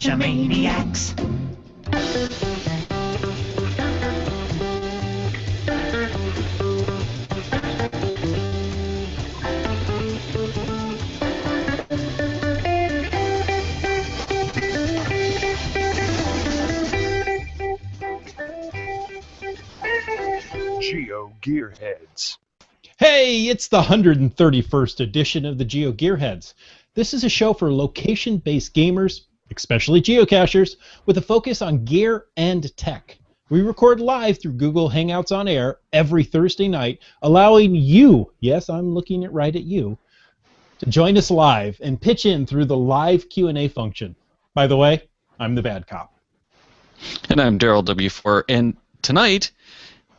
Gotcha-maniacs. GeoGearHeads. Hey, it's the 131st edition of the GeoGearHeads. This is a show for location-based gamers, especially geocachers, with a focus on gear and tech. We record live through Google Hangouts on Air every Thursday night, allowing you, yes, I'm looking right at you, to join us live and pitch in through the live Q&A function. By the way, I'm the bad cop. And I'm Daryl W4, and tonight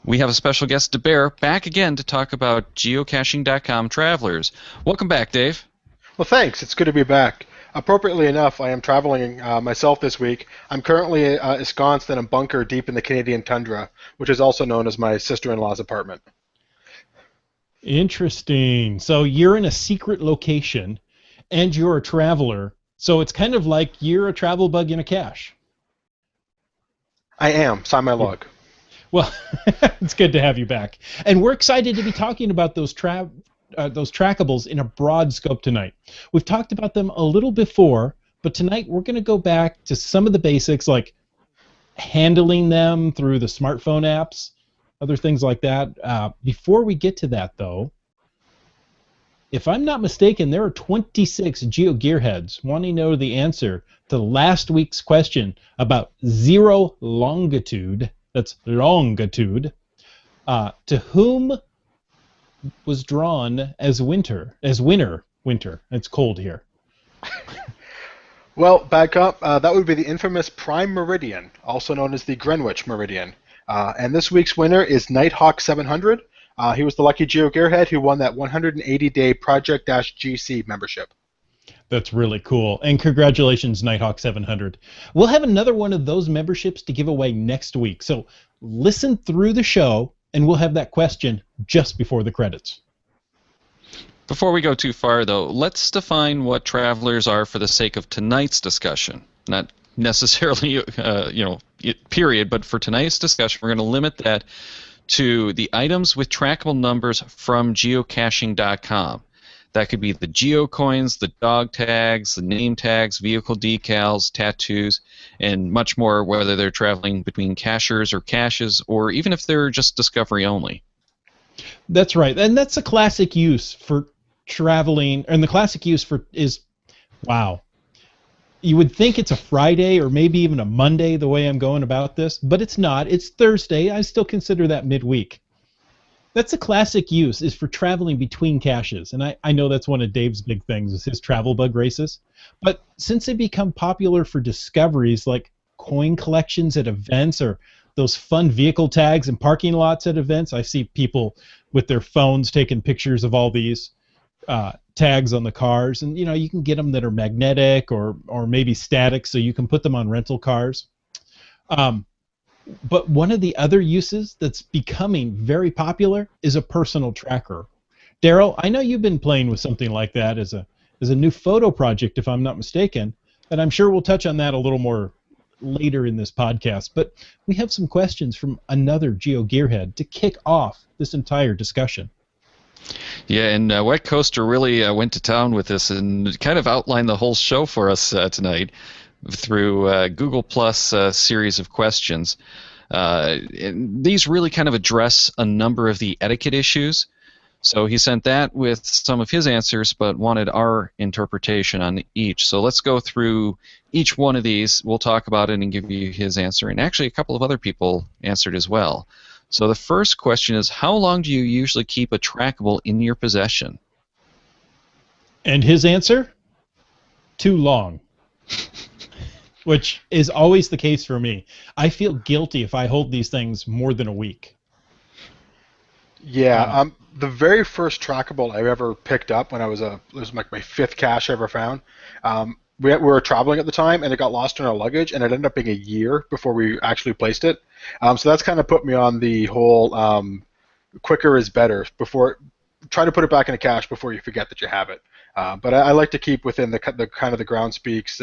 we have a special guest, DeBear, back again to talk about geocaching.com travelers. Welcome back, Dave. Well, thanks. It's good to be back. Appropriately enough, I am traveling myself this week. I'm currently ensconced in a bunker deep in the Canadian tundra, which is also known as my sister-in-law's apartment. Interesting. So you're in a secret location, and you're a traveler, so it's kind of like you're a travel bug in a cache. I am. Sign my log. Well, it's good to have you back. And we're excited to be talking about those trackables in a broad scope tonight. We've talked about them a little before, but tonight we're going to go back to some of the basics, like handling them through the smartphone apps, other things like that. Before we get to that, though, if I'm not mistaken, there are 26 GeoGearheads wanting to know the answer to last week's question about zero longitude. That's longitude. To whom was drawn as winter? Winter. It's cold here. Well, back up. That would be the infamous Prime Meridian, also known as the Greenwich Meridian. And this week's winner is Nighthawk 700. He was the lucky GeoGearhead who won that 180-day Project-GC membership. That's really cool. And congratulations, Nighthawk 700. We'll have another one of those memberships to give away next week. So listen through the show, and we'll have that question just before the credits. Before we go too far, though, let's define what travelers are for the sake of tonight's discussion. Not necessarily, period, but for tonight's discussion, we're going to limit that to the items with trackable numbers from geocaching.com. That could be the geocoins, the dog tags, the name tags, vehicle decals, tattoos, and much more, whether they're traveling between cachers or caches, or even if they're just discovery only. That's right, and that's a classic use for traveling, and the classic use for is, wow. You would think it's a Friday or maybe even a Monday the way I'm going about this, but it's not. It's Thursday. I still consider that midweek. That's a classic use, is for traveling between caches, and I know that's one of Dave's big things, is his travel bug races. But since they become popular for discoveries like coin collections at events or those fun vehicle tags and parking lots at events, I see people with their phones taking pictures of all these tags on the cars, and you can get them that are magnetic or maybe static, so you can put them on rental cars. But one of the other uses that's becoming very popular is a personal tracker. Daryl, I know you've been playing with something like that as a new photo project, if I'm not mistaken, and I'm sure we'll touch on that a little more later in this podcast. But we have some questions from another GeoGearhead to kick off this entire discussion. Yeah, and Wet Coaster really went to town with this and kind of outlined the whole show for us tonight through Google Plus series of questions. And these really kind of address a number of the etiquette issues. So he sent that with some of his answers, but wanted our interpretation on each. So let's go through each one of these. We'll talk about it and give you his answer. And actually, a couple of other people answered as well. So the first question is, how long do you usually keep a trackable in your possession? And his answer? Too long. Which is always the case for me. I feel guilty if I hold these things more than a week. Yeah, the very first trackable I ever picked up when it was like my fifth cache I ever found. We were traveling at the time, and it got lost in our luggage, and it ended up being a year before we actually placed it. So that's kind of put me on the whole quicker is better. Try to put it back in a cache before you forget that you have it. But I like to keep within the kind of the ground speaks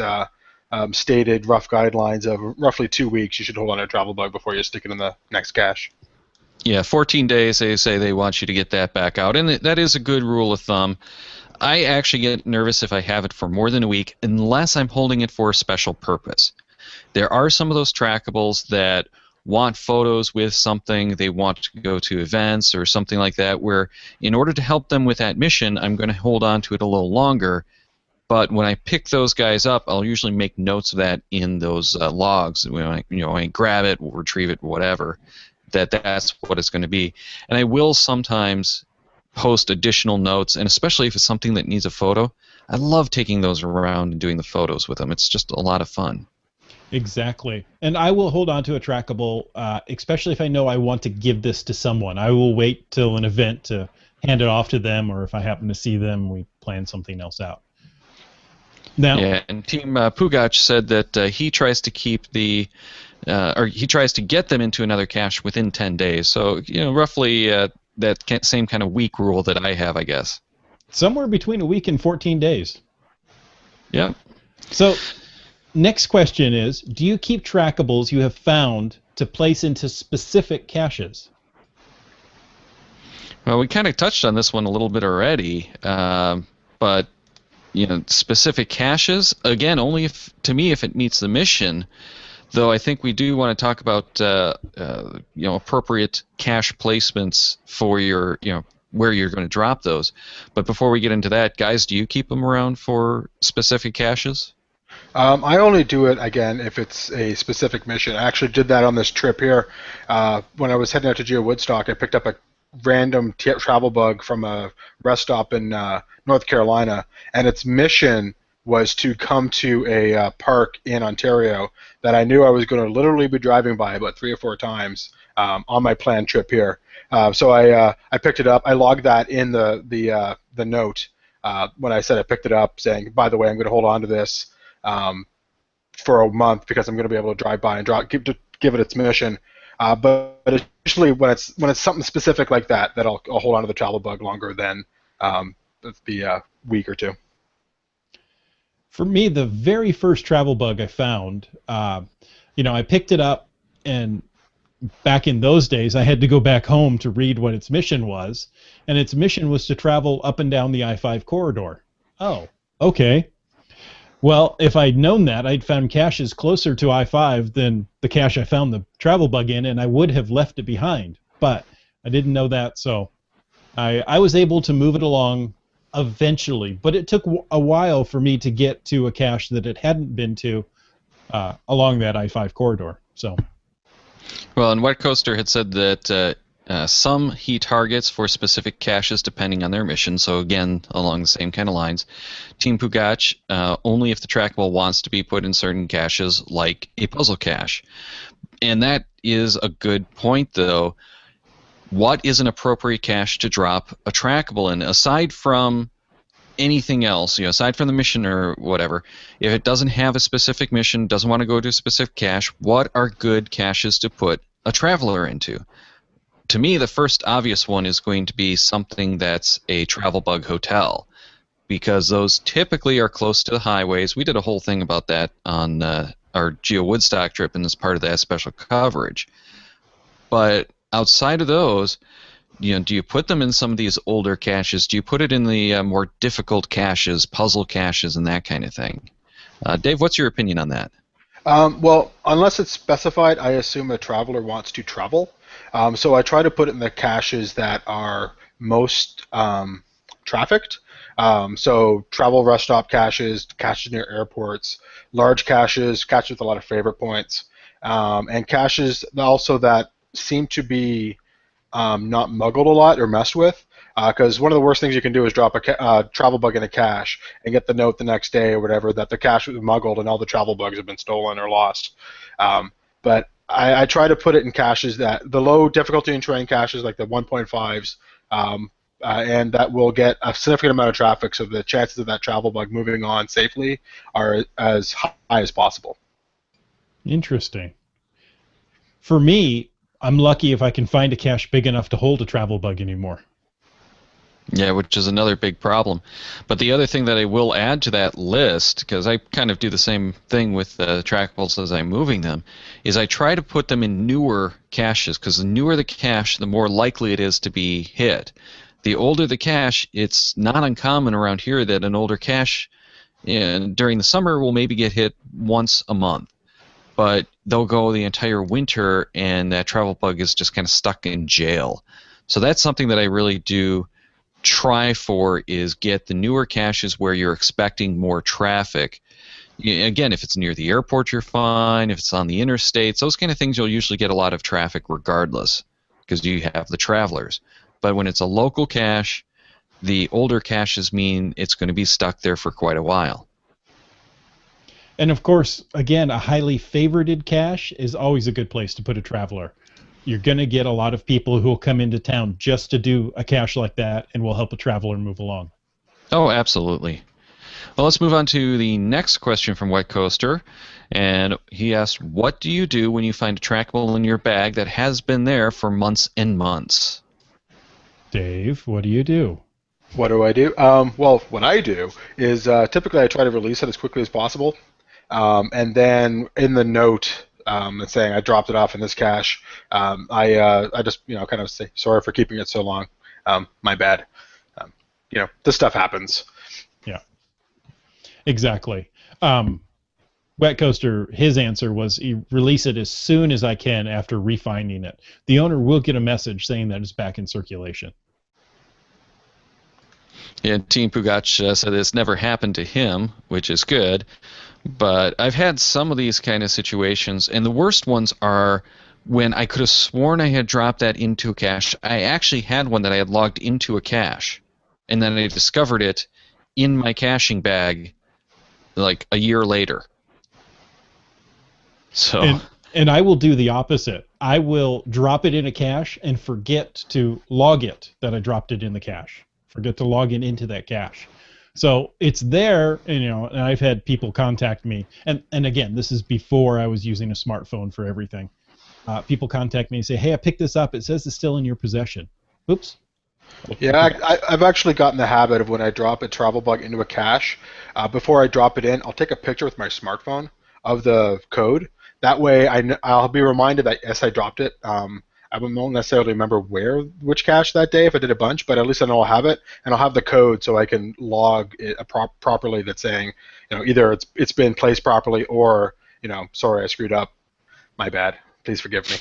stated rough guidelines of roughly 2 weeks. You should hold on to a travel bug before you stick it in the next cache. Yeah, 14 days, they say they want you to get that back out. And that is a good rule of thumb. I actually get nervous if I have it for more than a week, unless I'm holding it for a special purpose. There are some of those trackables that want photos with something, they want to go to events or something like that, where in order to help them with that mission, I'm going to hold on to it a little longer. But when I pick those guys up, I'll usually make notes of that in those logs. When I grab it, we'll retrieve it, whatever, that's what it's going to be. And I will sometimes post additional notes, and especially if it's something that needs a photo, I love taking those around and doing the photos with them. It's just a lot of fun. Exactly. And I will hold on to a trackable, especially if I know I want to give this to someone. I will wait till an event to hand it off to them, or if I happen to see them, we plan something else out. Now, yeah, and Team Pugach said that he tries to keep or he tries to get them into another cache within 10 days. So, roughly that same kind of week rule that I have, I guess. Somewhere between a week and 14 days. Yeah. So, next question is, do you keep trackables you have found to place into specific caches? Well, we kind of touched on this one a little bit already, but specific caches, again, only if it meets the mission. Though I think we do want to talk about appropriate cache placements for your where you're going to drop those. But before we get into that, guys, do you keep them around for specific caches? I only do it, again, if it's a specific mission. I actually did that on this trip here. When I was heading out to Woodstock, I picked up a random travel bug from a rest stop in North Carolina, and its mission was to come to a park in Ontario that I knew I was going to literally be driving by about 3 or 4 times on my planned trip here. So I picked it up. I logged that in the note when I said I picked it up, saying, by the way, I'm going to hold on to this for a month because I'm going to be able to drive by and give it its mission. But it's usually when it's something specific like that I'll hold on to the travel bug longer than the week or 2. For me, the very first travel bug I found, I picked it up, and back in those days, I had to go back home to read what its mission was, and its mission was to travel up and down the I-5 corridor. Oh, okay. Well, if I'd known that, I'd found caches closer to I-5 than the cache I found the travel bug in, and I would have left it behind. But I didn't know that, so I was able to move it along eventually. But it took a while for me to get to a cache that it hadn't been to along that I-5 corridor. So. Well, and Wet Coaster had said that some he targets for specific caches depending on their mission. So again, along the same kind of lines. Team Pugach, only if the trackable wants to be put in certain caches, like a puzzle cache. And that is a good point, though. What is an appropriate cache to drop a trackable in? Aside from anything else, aside from the mission or whatever, if it doesn't have a specific mission, doesn't want to go to a specific cache, what are good caches to put a traveler into? To me, the first obvious one is going to be something that's a travel bug hotel, because those typically are close to the highways. We did a whole thing about that on our Geo Woodstock trip, and as part of that special coverage. But outside of those, do you put them in some of these older caches? Do you put it in the more difficult caches, puzzle caches, and that kind of thing? Dave, what's your opinion on that? Well, unless it's specified, I assume a traveler wants to travel. So I try to put it in the caches that are most trafficked. So travel rest stop caches, caches near airports, large caches with a lot of favorite points, and caches also that seem to be not muggled a lot or messed with. Because one of the worst things you can do is drop a travel bug in a cache and get the note the next day or whatever that the cache was muggled and all the travel bugs have been stolen or lost. But I try to put it in caches that the low difficulty in terrain caches, like the 1.5s, and that will get a significant amount of traffic, so the chances of that travel bug moving on safely are as high as possible. Interesting. For me, I'm lucky if I can find a cache big enough to hold a travel bug anymore. Yeah, which is another big problem. But the other thing that I will add to that list, because I kind of do the same thing with trackables as I'm moving them, is I try to put them in newer caches, because the newer the cache, the more likely it is to be hit. The older the cache, it's not uncommon around here that an older cache during the summer will maybe get hit once a month. But they'll go the entire winter, and that travel bug is just kind of stuck in jail. So that's something that I really do try for, is get the newer caches where you're expecting more traffic. Again, if it's near the airport, you're fine. If it's on the interstates, those kind of things, you'll usually get a lot of traffic regardless because you have the travelers. But when it's a local cache, the older caches mean it's going to be stuck there for quite a while. And of course, again, a highly favorited cache is always a good place to put a traveler. You're going to get a lot of people who will come into town just to do a cache like that, and will help a traveler move along. Oh, absolutely. Well, let's move on to the next question from Wet Coaster. And he asked, what do you do when you find a trackable in your bag that has been there for months and months? Dave, what do you do? What do I do? Well, what I do is typically I try to release it as quickly as possible, and then in the note saying I dropped it off in this cache, I just kind of say sorry for keeping it so long. My bad. This stuff happens. Yeah, exactly. Wet Coaster, his answer was release it as soon as I can after refinding it. The owner will get a message saying that it's back in circulation. Yeah, Team Pugach said this never happened to him, which is good. But I've had some of these kind of situations, and the worst ones are when I could have sworn I had dropped that into a cache. I actually had one that I had logged into a cache, and then I discovered it in my caching bag like a year later. So. And I will do the opposite. I will drop it in a cache and forget to log it that I dropped it in the cache. Forget to log it into that cache. So it's there, and I've had people contact me, and again, this is before I was using a smartphone for everything. People contact me and say, hey, I picked this up. It says it's still in your possession. Oops. Yeah, I've actually gotten the habit of when I drop a travel bug into a cache, before I drop it in, I'll take a picture with my smartphone of the code. That way I'll be reminded that, yes, I dropped it. I won't necessarily remember which cache that day if I did a bunch, but at least I know I'll have it, and I'll have the code so I can log it properly that's saying, either it's been placed properly or, sorry, I screwed up. My bad. Please forgive me.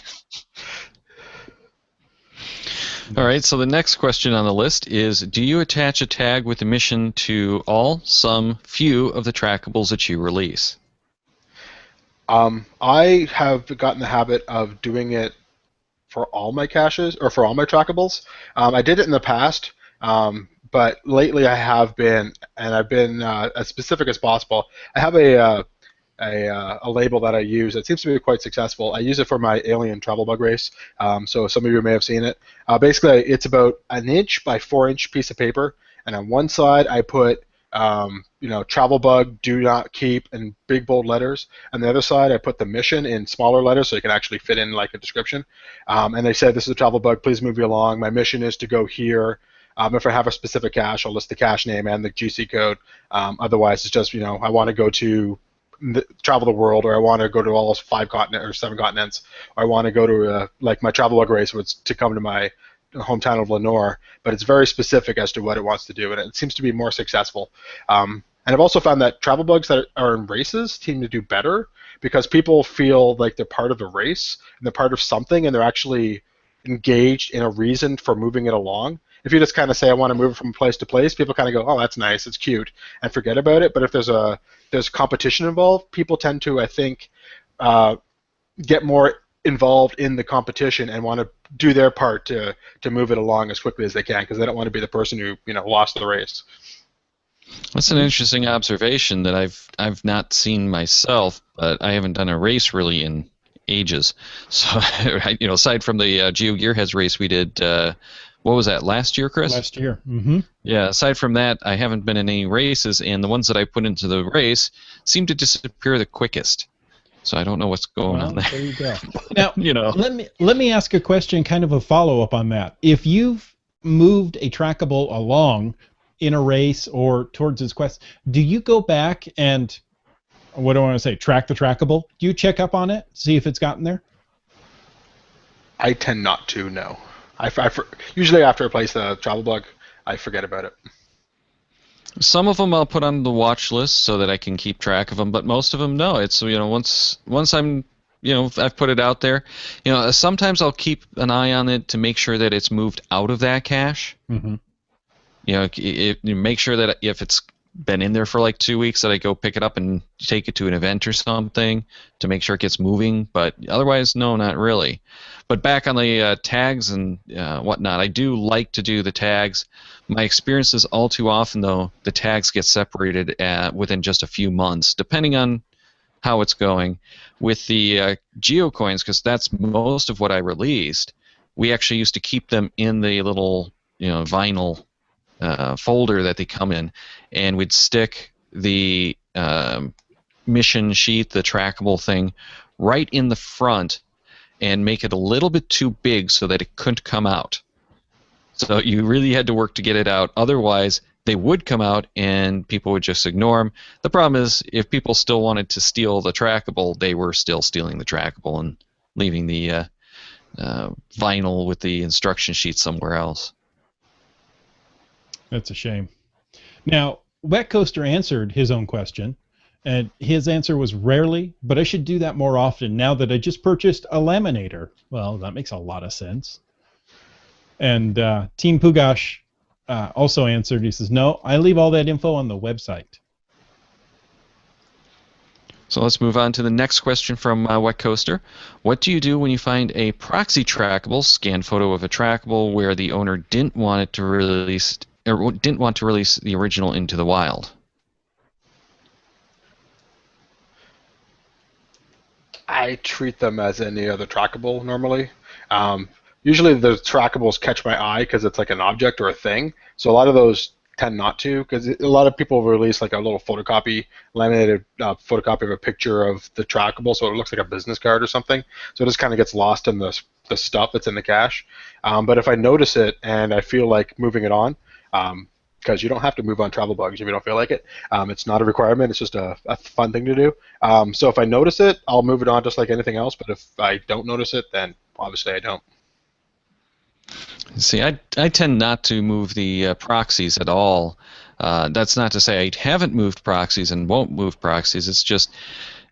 All right, so the next question on the list is, do you attach a tag with the mission to all, some, few of the trackables that you release? I have gotten the habit of doing it for all my caches, or for all my trackables. I did it in the past, but lately I have been, and I've been as specific as possible. I have a label that I use that seems to be quite successful. I use it for my alien travel bug race, so some of you may have seen it. Basically, it's about an 1 by 4 inch piece of paper, and on one side I put travel bug, do not keep in big bold letters. On the other side, I put the mission in smaller letters so you can actually fit in like a description. And they said, this is a travel bug, please move you along. My mission is to go here. If I have a specific cache, I'll list the cache name and the GC code. Otherwise, it's just, I want to go to travel the world, or I want to go to all 5 continents or 7 continents, or I want to go to like my travel bug race, which to come to my hometown of Lenore, but it's very specific as to what it wants to do, and it seems to be more successful. And I've also found that travel bugs that are in races seem to do better because people feel like they're part of a race and they're part of something, and they're actually engaged in a reason for moving it along. If you just kind of say, I want to move it from place to place, people kind of go, oh, that's nice, it's cute, and forget about it. But if there's competition involved, people tend to, I think, get more involved in the competition and want to do their part to move it along as quickly as they can, because they don't want to be the person who lost the race. That's an interesting observation that I've not seen myself, but I haven't done a race really in ages. So aside from the GeoGearHeads race we did, what was that, last year, Chris? Last year. Mm-hmm. Yeah, aside from that, I haven't been in any races, and the ones that I put into the race seem to disappear the quickest. So I don't know what's going on there. There you go. Now, let me ask a question, kind of a follow-up on that. If you've moved a trackable along in a race or towards his quest, do you go back and, what do I want to say, track the trackable? Do you check up on it, see if it's gotten there? I tend not to, no. Usually after I place the travel bug, I forget about it. Some of them I'll put on the watch list so that I can keep track of them, but most of them, no. It's, once I'm, I've put it out there, sometimes I'll keep an eye on it to make sure that it's moved out of that cache. Mm-hmm. You make sure that if it's been in there for like 2 weeks, that I go pick it up and take it to an event or something to make sure it gets moving. But otherwise, no, not really. But back on the tags and whatnot, I do like to do the tags. My experience is all too often, though, the tags get separated within just a few months, depending on how it's going. With the geocoins, because that's most of what I released, we actually used to keep them in the little vinyl folder that they come in, and we'd stick the mission sheet, the trackable thing, right in the front and make it a little bit too big so that it couldn't come out. So you really had to work to get it out. Otherwise, they would come out and people would just ignore them. The problem is, if people still wanted to steal the trackable, they were still stealing the trackable and leaving the vinyl with the instruction sheet somewhere else. That's a shame. Now, Wet Coaster answered his own question, and his answer was rarely, but I should do that more often now that I just purchased a laminator. Well, that makes a lot of sense. And Team Pugash also answered. He says, no, I leave all that info on the website. So let's move on to the next question from Wet Coaster. What do you do when you find a proxy trackable, scanned photo of a trackable, where the owner didn't want to release the original into the wild? I treat them as any other trackable normally. Usually the trackables catch my eye because it's like an object or a thing. So a lot of those tend not to, because a lot of people release like a little photocopy, laminated photocopy of a picture of the trackable, so it looks like a business card or something. So it just kind of gets lost in the stuff that's in the cache. But if I notice it and I feel like moving it on, because you don't have to move on travel bugs if you don't feel like it. It's not a requirement. It's just a fun thing to do. So if I notice it, I'll move it on just like anything else. But if I don't notice it, then obviously I don't. See, I tend not to move the proxies at all. That's not to say I haven't moved proxies and won't move proxies. It's just,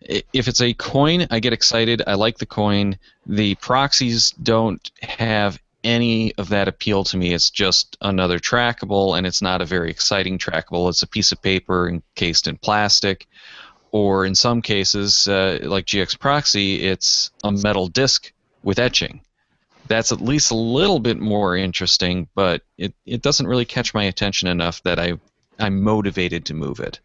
if it's a coin, I get excited. I like the coin. The proxies don't have any of that appeal to me. It's just another trackable, and it's not a very exciting trackable. It's a piece of paper encased in plastic, or in some cases, like GX Proxy, it's a metal disc with etching. That's at least a little bit more interesting, but it doesn't really catch my attention enough that I'm motivated to move it.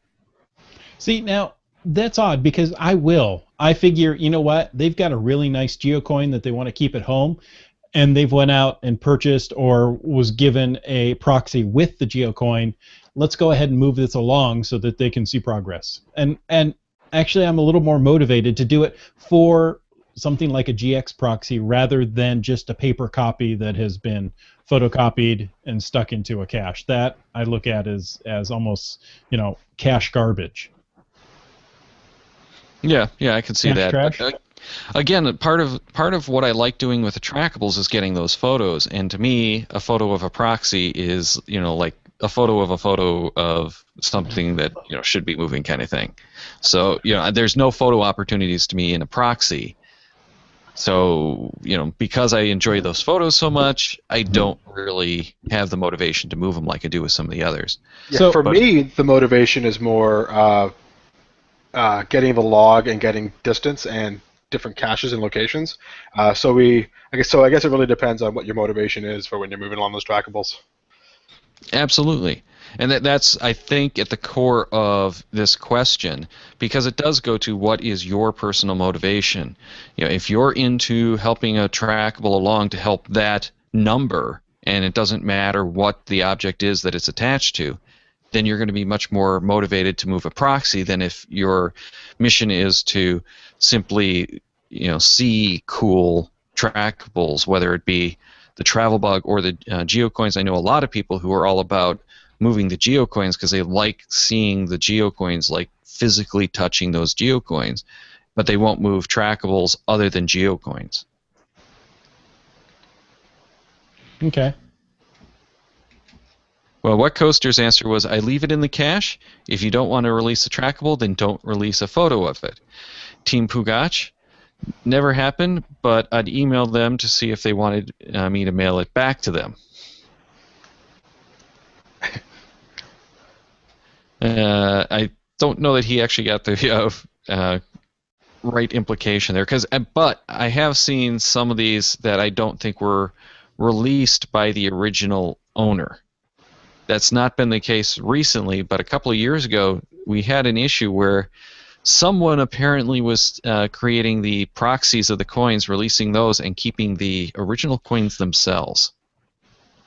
See, now, that's odd, because I figure, you know what, they've got a really nice geocoin that they want to keep at home, and they've went out and purchased or was given a proxy with the geocoin. Let's go ahead and move this along so that they can see progress. And actually, I'm a little more motivated to do it for something like a GX proxy rather than just a paper copy that has been photocopied and stuck into a cache. That I look at as almost, cache garbage. Yeah, I can see Cache that. trash? Again, part of what I like doing with the trackables is getting those photos, and to me, a photo of a proxy is, like a photo of something that should be moving, kind of thing. So there's no photo opportunities to me in a proxy. So because I enjoy those photos so much, I don't really have the motivation to move them like I do with some of the others. Yeah, so for me, the motivation is more getting the log and getting distance and different caches and locations. I guess it really depends on what your motivation is for when you're moving along those trackables. Absolutely. And that's, I think, at the core of this question, because it does go to what is your personal motivation. If you're into helping a trackable along to help that number, and it doesn't matter what the object is that it's attached to, then you're going to be much more motivated to move a proxy than if your mission is to simply, see cool trackables, whether it be the travel bug or the geocoins. I know a lot of people who are all about moving the geocoins because they like seeing the geocoins, like physically touching those geocoins, but they won't move trackables other than geocoins. Okay. Well, what Coaster's answer was, I leave it in the cache. If you don't want to release a trackable, then don't release a photo of it. Team Pugach, never happened, but I'd email them to see if they wanted me to mail it back to them. I don't know that he actually got the right implication there, but I have seen some of these that I don't think were released by the original owner. That's not been the case recently, but a couple of years ago we had an issue where someone apparently was creating the proxies of the coins, releasing those, and keeping the original coins themselves.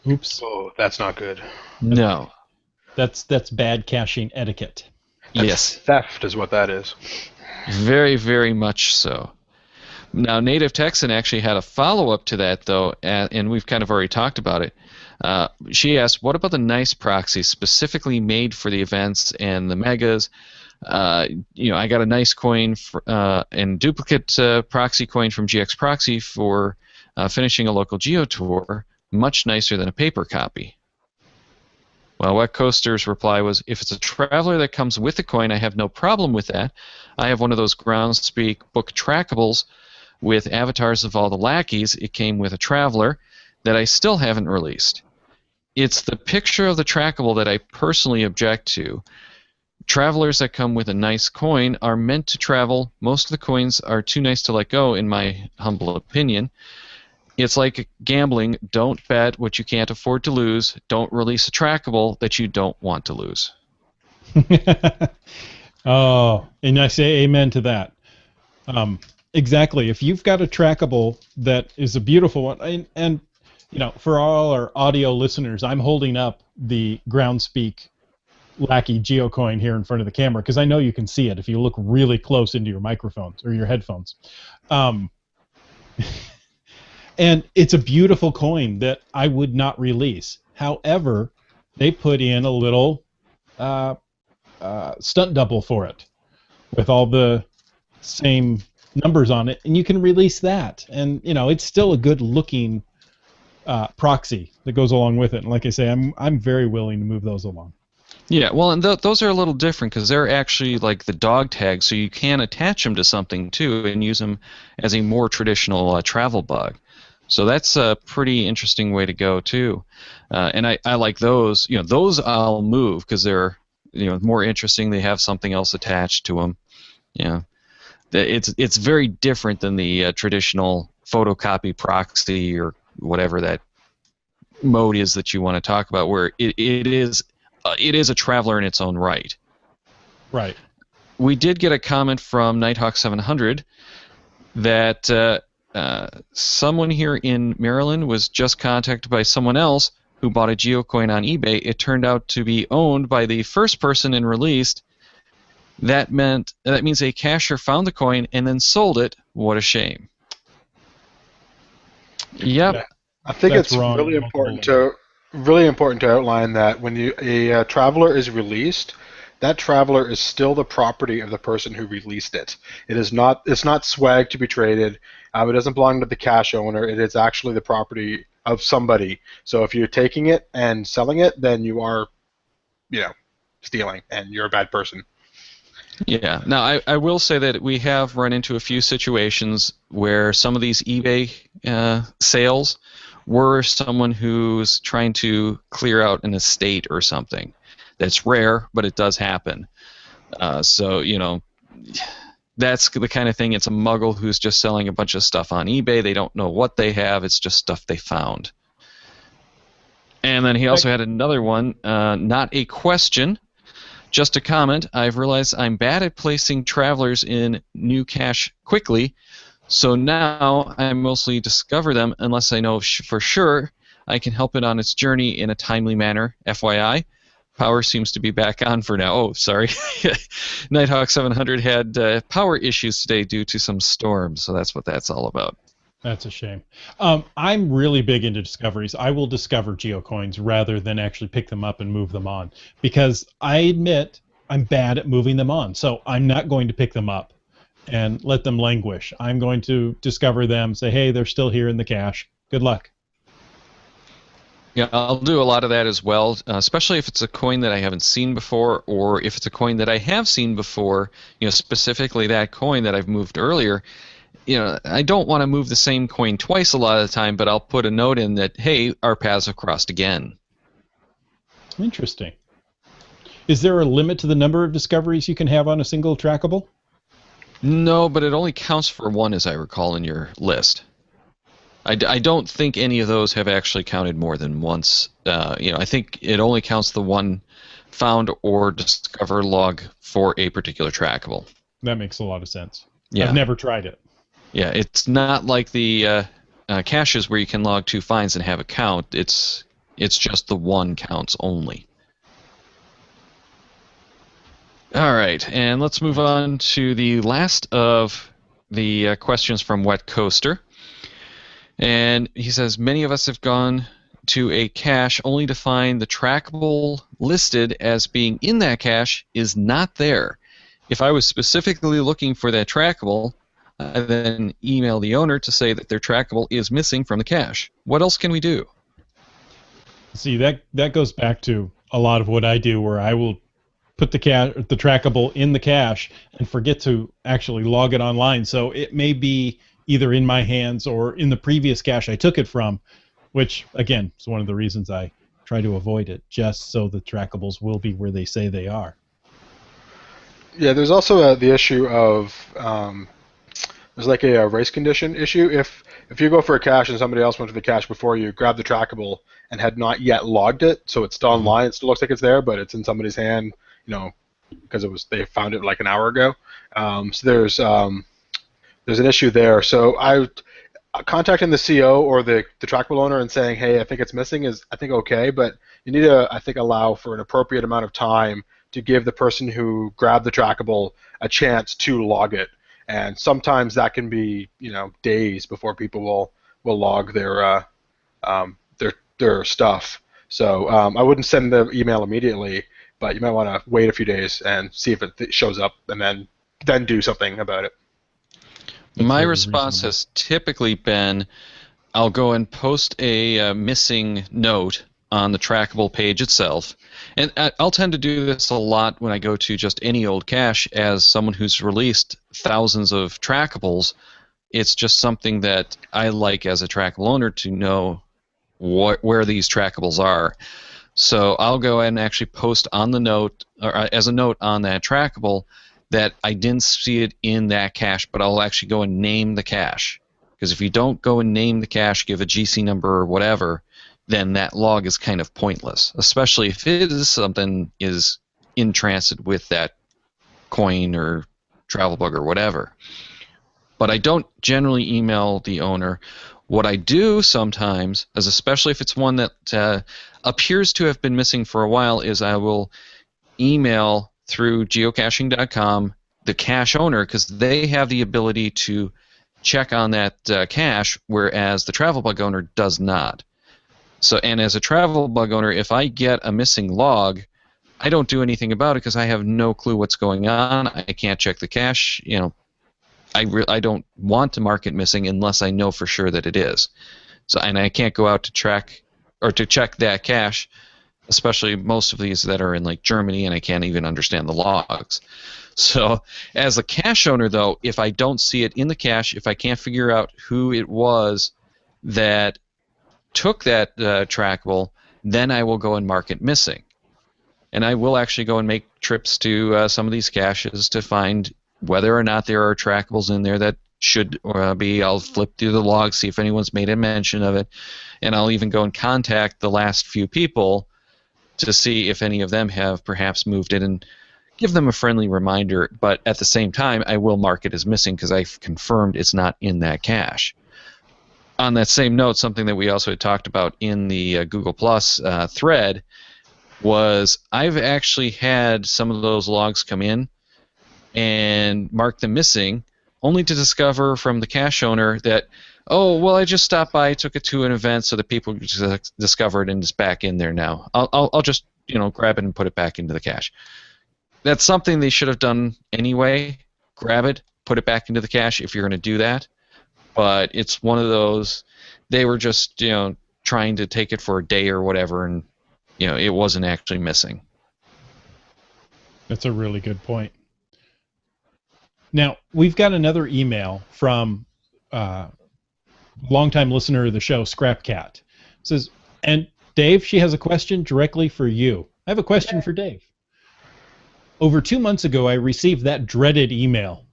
Oops. Oh, that's not good. No. That's bad caching etiquette. Yes. Theft is what that is. Very, very much so. Now, Native Texan actually had a follow-up to that, though, and we've kind of already talked about it. She asked, what about the nice proxies specifically made for the events and the megas? I got a nice coin and duplicate proxy coin from GX Proxy for finishing a local geo tour, much nicer than a paper copy. Well, what Coaster's reply was, if it's a traveler that comes with the coin, I have no problem with that. I have one of those Groundspeak book trackables with avatars of all the lackeys. It came with a traveler that I still haven't released. It's the picture of the trackable that I personally object to. Travelers that come with a nice coin are meant to travel. Most of the coins are too nice to let go, in my humble opinion. It's like gambling. Don't bet what you can't afford to lose. Don't release a trackable that you don't want to lose. Oh, and I say amen to that. Exactly. If you've got a trackable that is a beautiful one, and for all our audio listeners, I'm holding up the Groundspeak Lackey geocoin here in front of the camera because I know you can see it if you look really close into your microphones or your headphones. And it's a beautiful coin that I would not release. However, they put in a little stunt double for it with all the same numbers on it, and you can release that. And it's still a good looking proxy that goes along with it. And like I say, I'm very willing to move those along. Yeah, well, and those are a little different because they're actually like the dog tags, so you can attach them to something too and use them as a more traditional travel bug. So that's a pretty interesting way to go too. And I like those. Those I'll move because they're more interesting. They have something else attached to them. Yeah, it's very different than the traditional photocopy proxy or whatever that mode is that you want to talk about, where it is a traveler in its own right. Right. We did get a comment from Nighthawk 700 that someone here in Maryland was just contacted by someone else who bought a geocoin on eBay. It turned out to be owned by the first person and released. That means a cashier found the coin and then sold it. What a shame. Yep. Yeah. I think That's it's wrong. really important to outline that when a traveler is released, that traveler is still the property of the person who released it. It's not swag to be traded. It doesn't belong to the cache owner. It is actually the property of somebody. So if you're taking it and selling it, then you are, stealing, and you're a bad person. Yeah. Now, I will say that we have run into a few situations where some of these eBay sales were someone who's trying to clear out an estate or something. That's rare, but it does happen. So, that's the kind of thing. It's a muggle who's just selling a bunch of stuff on eBay. They don't know what they have. It's just stuff they found. And then he also had another one, not a question, just a comment. I've realized I'm bad at placing travelers in new cache quickly, so now I mostly discover them unless I know for sure I can help it on its journey in a timely manner. FYI, power seems to be back on for now. Oh, sorry. Nighthawk 700 had power issues today due to some storms, so that's what that's all about. That's a shame. I'm really big into discoveries. I will discover geocoins rather than actually pick them up and move them on, because I admit I'm bad at moving them on. So I'm not going to pick them up and let them languish. I'm going to discover them, say, hey, they're still here in the cache. Good luck. Yeah, I'll do a lot of that as well, especially if it's a coin that I haven't seen before, or if it's a coin that I have seen before, specifically that coin that I've moved earlier. I don't want to move the same coin twice a lot of the time, but I'll put a note in that, hey, our paths have crossed again. Interesting. Is there a limit to the number of discoveries you can have on a single trackable? No, but it only counts for one, as I recall, in your list. I don't think any of those have actually counted more than once. I think it only counts the one found or discover log for a particular trackable. That makes a lot of sense. Yeah. I've never tried it. Yeah, it's not like the caches where you can log 2 finds and have a count. It's just the one counts only. All right, and let's move on to the last of the questions from Wet Coaster. And he says, many of us have gone to a cache only to find the trackable listed as being in that cache is not there. If I was specifically looking for that trackable, I then email the owner to say that their trackable is missing from the cache. What else can we do? See, that goes back to a lot of what I do, where I will put the trackable in the cache and forget to actually log it online. So it may be either in my hands or in the previous cache I took it from, which, again, is one of the reasons I try to avoid it, just so the trackables will be where they say they are. Yeah, there's also the issue of there's like a race condition issue. If you go for a cache and somebody else went to the cache before you, grabbed the trackable, and had not yet logged it, so it's still online, it still looks like it's there, but it's in somebody's hand, because they found it like an hour ago. So there's an issue there. So contacting the CO or the trackable owner and saying, hey, I think it's missing is, I think, okay, but you need to, I think, allow for an appropriate amount of time to give the person who grabbed the trackable a chance to log it. And sometimes that can be, days before people will log their stuff. So I wouldn't send the email immediately, but you might want to wait a few days and see if it shows up, and then do something about it. My response has typically been, I'll go and post a missing note on the trackable page itself. And I'll tend to do this a lot when I go to just any old cache. As someone who's released thousands of trackables, it's just something that I like as a trackable owner to know where these trackables are. So I'll go ahead and actually post on the note, or as a note on that trackable, that I didn't see it in that cache, but I'll actually go and name the cache. Because if you don't go and name the cache, give a GC number or whatever, then that log is kind of pointless, especially if it is something is in transit with that coin or travel bug or whatever. But I don't generally email the owner. What I do sometimes, as especially if it's one that appears to have been missing for a while, is I will email through geocaching.com the cache owner, because they have the ability to check on that cache, whereas the travel bug owner does not. So, and as a travel bug owner, if I get a missing log, I don't do anything about it because I have no clue what's going on. I can't check the cache. I don't want to mark it missing unless I know for sure that it is. So, and I can't go out to track or to check that cache, especially most of these that are in like Germany, and I can't even understand the logs. So as a cache owner, though, if I don't see it in the cache, if I can't figure out who it was that took that trackable, then I will go and mark it missing. And I will actually go and make trips to some of these caches to find whether or not there are trackables in there that should be. I'll flip through the logs, see if anyone's made a mention of it, and I'll even go and contact the last few people to see if any of them have perhaps moved it and give them a friendly reminder. But at the same time, I will mark it as missing because I've confirmed it's not in that cache. On that same note, something that we also had talked about in the Google Plus thread was I've actually had some of those logs come in and mark them missing, only to discover from the cache owner that, Oh, well, I just stopped by, took it to an event so that people just discover it, and it's back in there now. I'll just grab it and put it back into the cache. That's something they should have done anyway. Grab it, put it back into the cache if you're going to do that. But it's one of those, they were just trying to take it for a day or whatever, and it wasn't actually missing. That's a really good point. Now, we've got another email from longtime listener of the show, Scrapcat. It says, and Dave, she has a question directly for you. I have a question for Dave. Over 2 months ago, I received that dreaded email.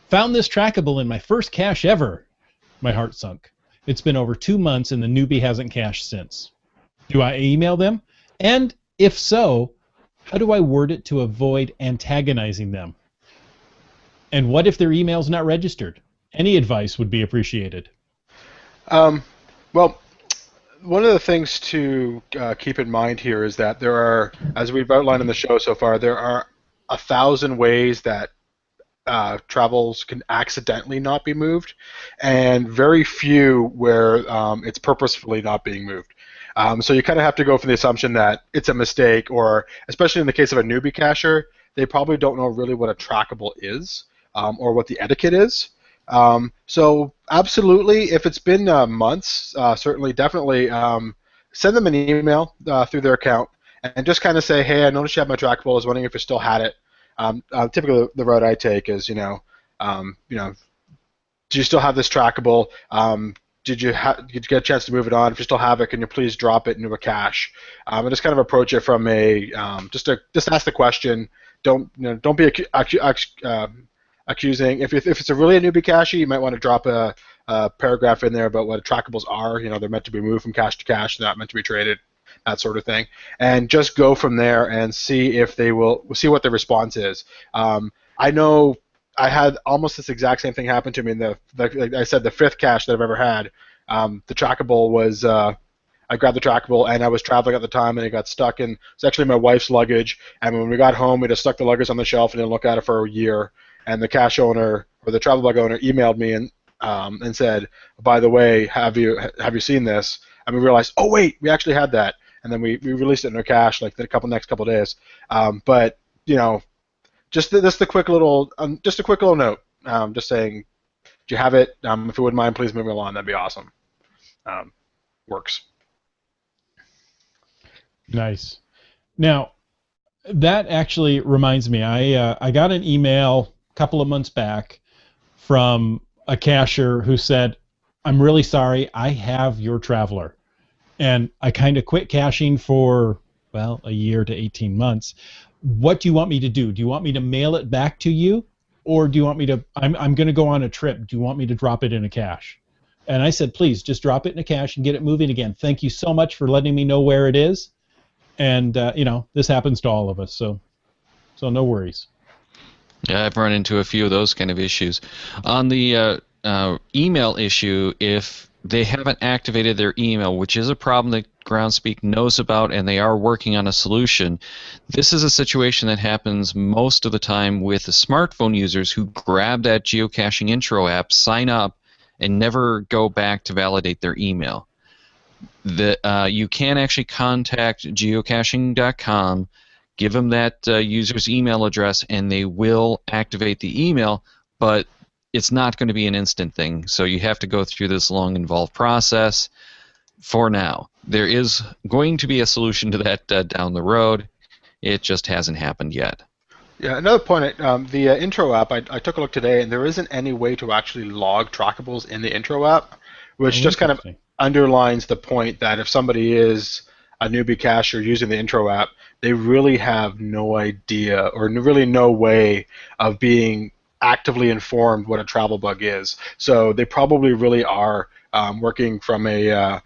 Found this trackable in my first cache ever. My heart sunk. It's been over 2 months and the newbie hasn't cached since. Do I email them? And if so, how do I word it to avoid antagonizing them? And what if their email's not registered? Any advice would be appreciated. Well, one of the things to keep in mind here is that there are, as we've outlined in the show so far, there are 1,000 ways that travels can accidentally not be moved, and very few where it's purposefully not being moved. So you kind of have to go for the assumption that it's a mistake, or especially in the case of a newbie cacher, they probably don't know really what a trackable is or what the etiquette is. So absolutely, if it's been months, certainly, definitely send them an email through their account and just kind of say, hey, I noticed you have my trackable. I was wondering if you still had it. Typically, the route I take is, do you still have this trackable? Did you get a chance to move it on? If you still have it, can you please drop it into a cache? And just kind of approach it from a just ask the question. Don't be accusing. If it's really a newbie cache, you might want to drop a paragraph in there about what trackables are. They're meant to be moved from cache to cache. They're not meant to be traded, that sort of thing. And just go from there and see if they will see what the response is. I know I had almost this exact same thing happen to me in like I said, the 5th cache that I've ever had. The trackable was I grabbed the trackable and I was traveling at the time and it got stuck in. It's actually my wife's luggage. And when we got home, we just stuck the luggage on the shelf and didn't look at it for a year. And the cache owner or the travel bug owner emailed me and said, by the way, have you seen this? And we realized, oh wait, we actually had that. And then we released it in our cache like the next couple days. But just a quick little note, just saying, do you have it? If you wouldn't mind, please move it along. That'd be awesome. Works. Nice. Now, that actually reminds me. I got an email a couple of months back from a cacher who said, "I'm really sorry. I have your Traveler, and I kind of quit caching for a year to 18 months. What do you want me to do? Do you want me to mail it back to you, or do you want me to? I'm going to go on a trip. Do you want me to drop it in a cache?" And I said, "Please, just drop it in a cache and get it moving again. Thank you so much for letting me know where it is." And this happens to all of us, so no worries. Yeah, I've run into a few of those kind of issues. On the email issue, if they haven't activated their email, which is a problem that Groundspeak knows about and they are working on a solution, this is a situation that happens most of the time with the smartphone users who grab that geocaching intro app, sign up, and never go back to validate their email. You can actually contact geocaching.com, give them that user's email address, and they will activate the email, but it's not going to be an instant thing, so you have to go through this long, involved process for now. There is going to be a solution to that down the road. It just hasn't happened yet. Yeah, another point, the intro app, I took a look today, and there isn't any way to actually log trackables in the intro app, which just kind of underlines the point that if somebody is a newbie cacher using the intro app, they really have no idea or really no way of being actively informed what a travel bug is. So they probably really are working from a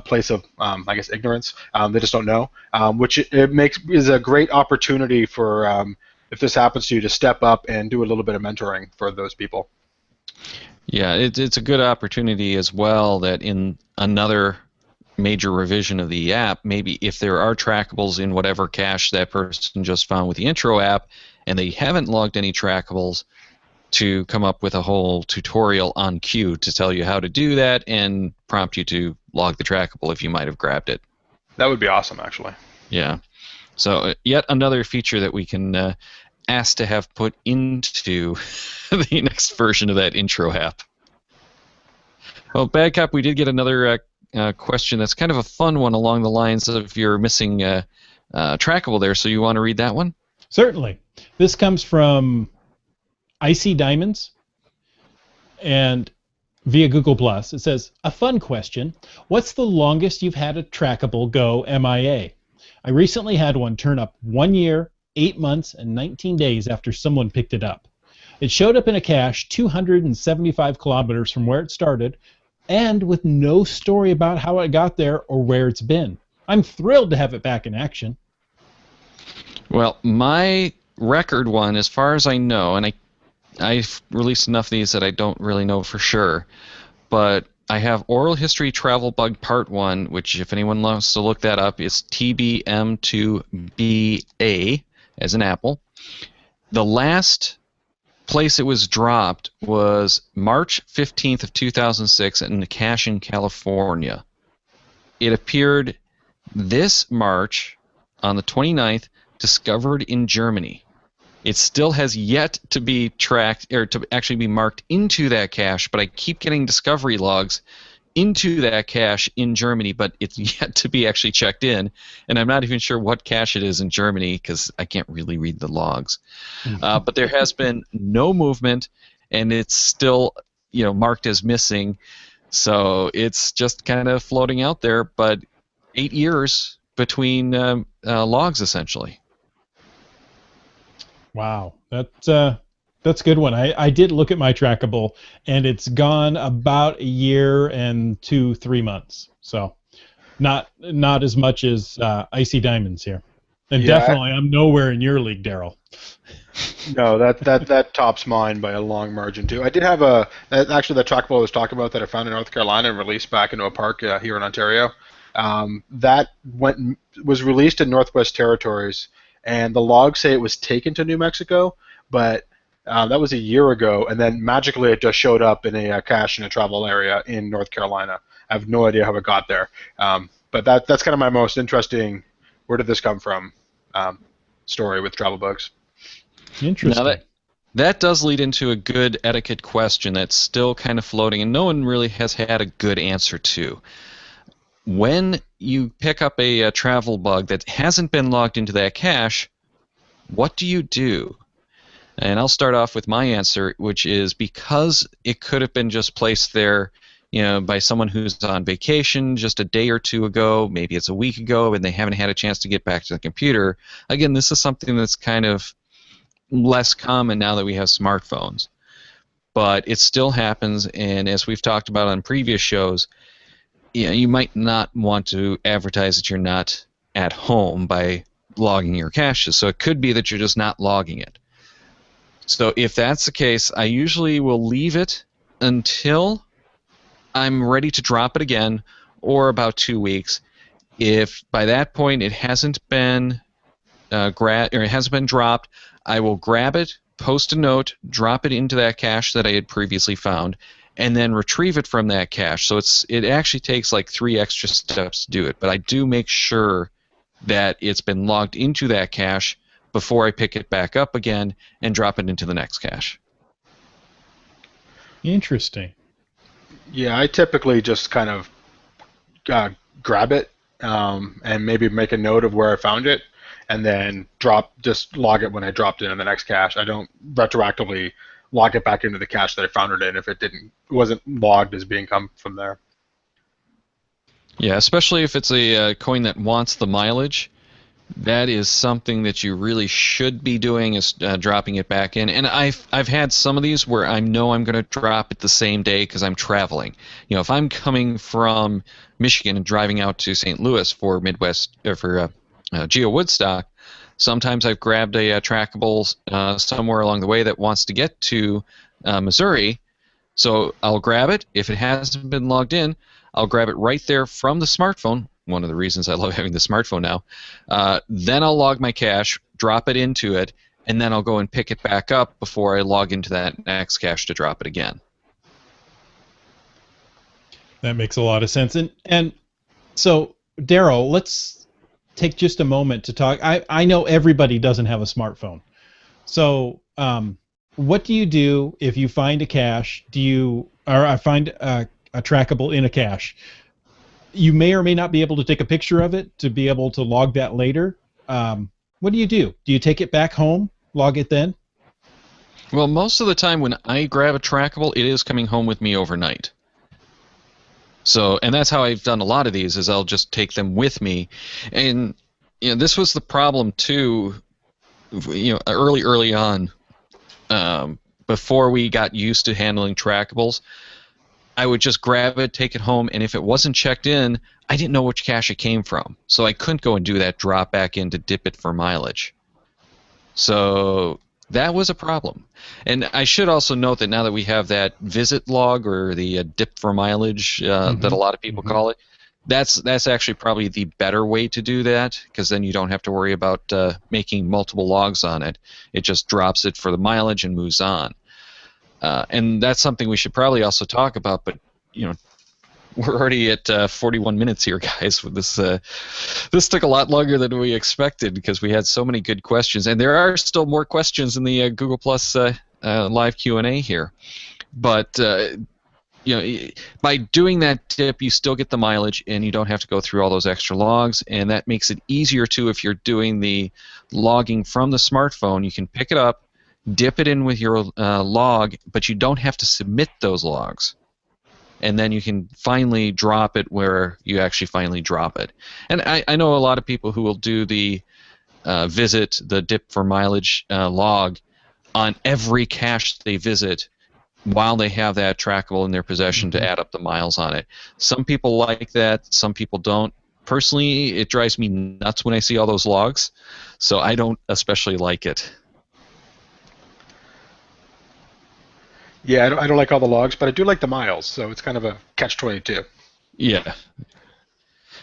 place of, I guess, ignorance. They just don't know, which is a great opportunity for, if this happens to you, to step up and do a little bit of mentoring for those people. Yeah, it's a good opportunity as well that in another major revision of the app, maybe if there are trackables in whatever cache that person just found with the intro app and they haven't logged any trackables, to come up with a whole tutorial on cue to tell you how to do that and prompt you to log the trackable if you might have grabbed it. That would be awesome, actually. Yeah. So yet another feature that we can ask to have put into the next version of that intro app. Well, Bad Cop, we did get another question that's kind of a fun one along the lines of your missing trackable there. So you want to read that one? Certainly. This comes from Icy Diamonds and via Google Plus. It says, a fun question. What's the longest you've had a trackable go MIA? I recently had one turn up 1 year, 8 months, and 19 days after someone picked it up. It showed up in a cache 275 kilometers from where it started, and with no story about how it got there or where it's been. I'm thrilled to have it back in action. Well, my record one, as far as I know, and I've released enough of these that I don't really know for sure, but I have Oral History Travel Bug Part 1, which if anyone wants to look that up, is TBM2BA, as an apple. The last place it was dropped was March 15th of 2006 in a cache in California. It appeared this March on the 29th, discovered in Germany. It still has yet to be tracked, or to actually be marked into that cache, but I keep getting discovery logs into that cache in Germany, but it's yet to be actually checked in, and I'm not even sure what cache it is in Germany because I can't really read the logs. But there has been no movement, and it's still, marked as missing, so it's just kind of floating out there. But 8 years between logs, essentially. Wow, that's a good one. I did look at my trackable, and it's gone about a year and 2-3 months. So, not as much as Icy Diamonds here, and Yeah. definitely I'm nowhere in your league, Daryl. No, that tops mine by a long margin too. I did have actually the trackable I was talking about that I found in North Carolina and released back into a park here in Ontario. That was released in Northwest Territories, and the logs say it was taken to New Mexico, but that was a year ago, and then magically it just showed up in a cache in a travel area in North Carolina. I have no idea how it got there, but that's kind of my most interesting where did this come from story with travel bugs. Interesting. Now that does lead into a good etiquette question that's still kind of floating, and no one really has had a good answer to. When you pick up a travel bug that hasn't been logged into that cache, what do you do? And I'll start off with my answer, which is because it could have been just placed there, by someone who's on vacation just a day or two ago, maybe it's a week ago, and they haven't had a chance to get back to the computer. Again, this is something that's kind of less common now that we have smartphones. But it still happens, and as we've talked about on previous shows, you might not want to advertise that you're not at home by logging your caches. So it could be that you're just not logging it. So if that's the case, I usually will leave it until I'm ready to drop it again, or about 2 weeks. If by that point it hasn't been dropped, I will grab it, post a note, drop it into that cache that I had previously found, and then retrieve it from that cache. So it actually takes like 3 extra steps to do it, but I do make sure that it's been logged into that cache before I pick it back up again and drop it into the next cache. Interesting. Yeah, I typically just kind of grab it and maybe make a note of where I found it, and then just log it when I dropped it in the next cache. I don't retroactively log it back into the cache that I found it in if it wasn't logged as being come from there. Yeah, especially if it's a coin that wants the mileage. That is something that you really should be doing, is dropping it back in. And I've had some of these where I know I'm going to drop it the same day because I'm traveling. If I'm coming from Michigan and driving out to St. Louis for Geo Woodstock, sometimes I've grabbed a trackable somewhere along the way that wants to get to Missouri, so I'll grab it. If it hasn't been logged in, I'll grab it right there from the smartphone. One of the reasons I love having the smartphone now. Then I'll log my cache, drop it into it, and then I'll go and pick it back up before I log into that next cache to drop it again. That makes a lot of sense. And so, Daryl, let's take just a moment to talk. I know everybody doesn't have a smartphone. So, what do you do if you find a cache? I find a trackable in a cache? You may or may not be able to take a picture of it to be able to log that later. What do? Do you take it back home, log it then? Well, most of the time when I grab a trackable, it is coming home with me overnight. So, and that's how I've done a lot of these, is I'll just take them with me. And this was the problem too, early on, before we got used to handling trackables. I would just grab it, take it home, and if it wasn't checked in, I didn't know which cache it came from. So I couldn't go and do that drop back in to dip it for mileage. So that was a problem. And I should also note that now that we have that visit log, or the dip for mileage that a lot of people call it, that's actually probably the better way to do that, because then you don't have to worry about making multiple logs on it. It just drops it for the mileage and moves on. And that's something we should probably also talk about, but we're already at 41 minutes here, guys. With this, this took a lot longer than we expected because we had so many good questions, and there are still more questions in the Google Plus live Q&A here. But by doing that dip, you still get the mileage, and you don't have to go through all those extra logs, and that makes it easier too if you're doing the logging from the smartphone. You can pick it up, dip it in with your log, but you don't have to submit those logs. And then you can finally drop it where you actually finally drop it. And I know a lot of people who will do the visit, the dip for mileage log on every cache they visit while they have that trackable in their possession to add up the miles on it. Some people like that, some people don't. Personally, it drives me nuts when I see all those logs, so I don't especially like it. Yeah, I don't like all the logs, but I do like the miles, so it's kind of a catch-22. Yeah.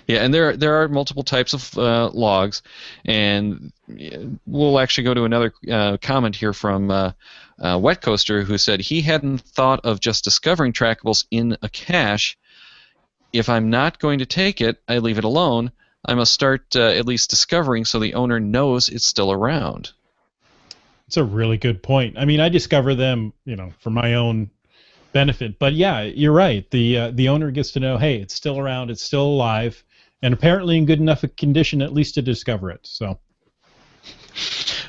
Yeah, and there are multiple types of logs, and we'll actually go to another comment here from Wet Coaster, who said he hadn't thought of just discovering trackables in a cache. If I'm not going to take it, I leave it alone. I must start at least discovering so the owner knows it's still around. It's a really good point. I mean, I discover them, for my own benefit. But yeah, you're right. The owner gets to know, hey, it's still around, it's still alive, and apparently in good enough a condition at least to discover it. So.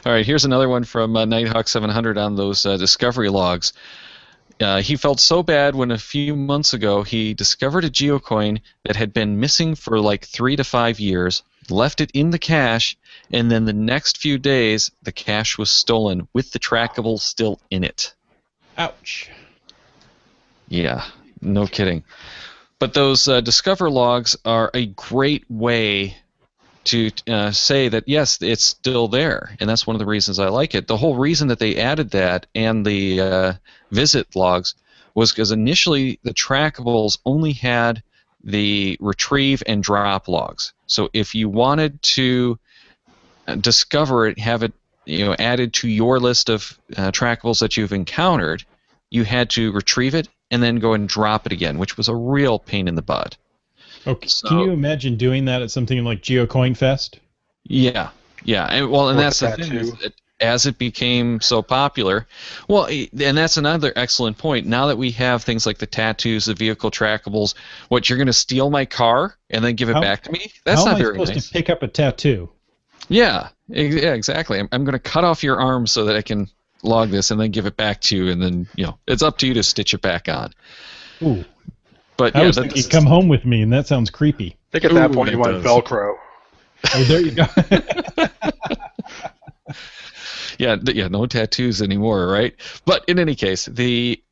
All right, here's another one from Nighthawk 700 on those discovery logs. He felt so bad when a few months ago he discovered a geocoin that had been missing for like 3 to 5 years, left it in the cache, and then the next few days the cache was stolen with the trackable still in it. Ouch. Yeah, no kidding. But those discover logs are a great way to say that, yes, it's still there, and that's one of the reasons I like it. The whole reason that they added that and the visit logs was because initially the trackables only had the retrieve and drop logs. So if you wanted to discover it, have it added to your list of trackables that you've encountered, you had to retrieve it and then go and drop it again, which was a real pain in the butt. Okay. So, can you imagine doing that at something like GeoCoin Fest? Yeah, and that's the thing, is that as it became so popular, and that's another excellent point. Now that we have things like the tattoos, the vehicle trackables, what, you're going to steal my car and then give it back to me? That's not very nice. How am I supposed to pick up a tattoo? Yeah, exactly. I'm going to cut off your arm so that I can log this and then give it back to you, and then it's up to you to stitch it back on. Ooh. But I was thinking, come home with me, and that sounds creepy. I think at that point you want Velcro. Oh, there you go. Yeah, no tattoos anymore, right? But in any case, the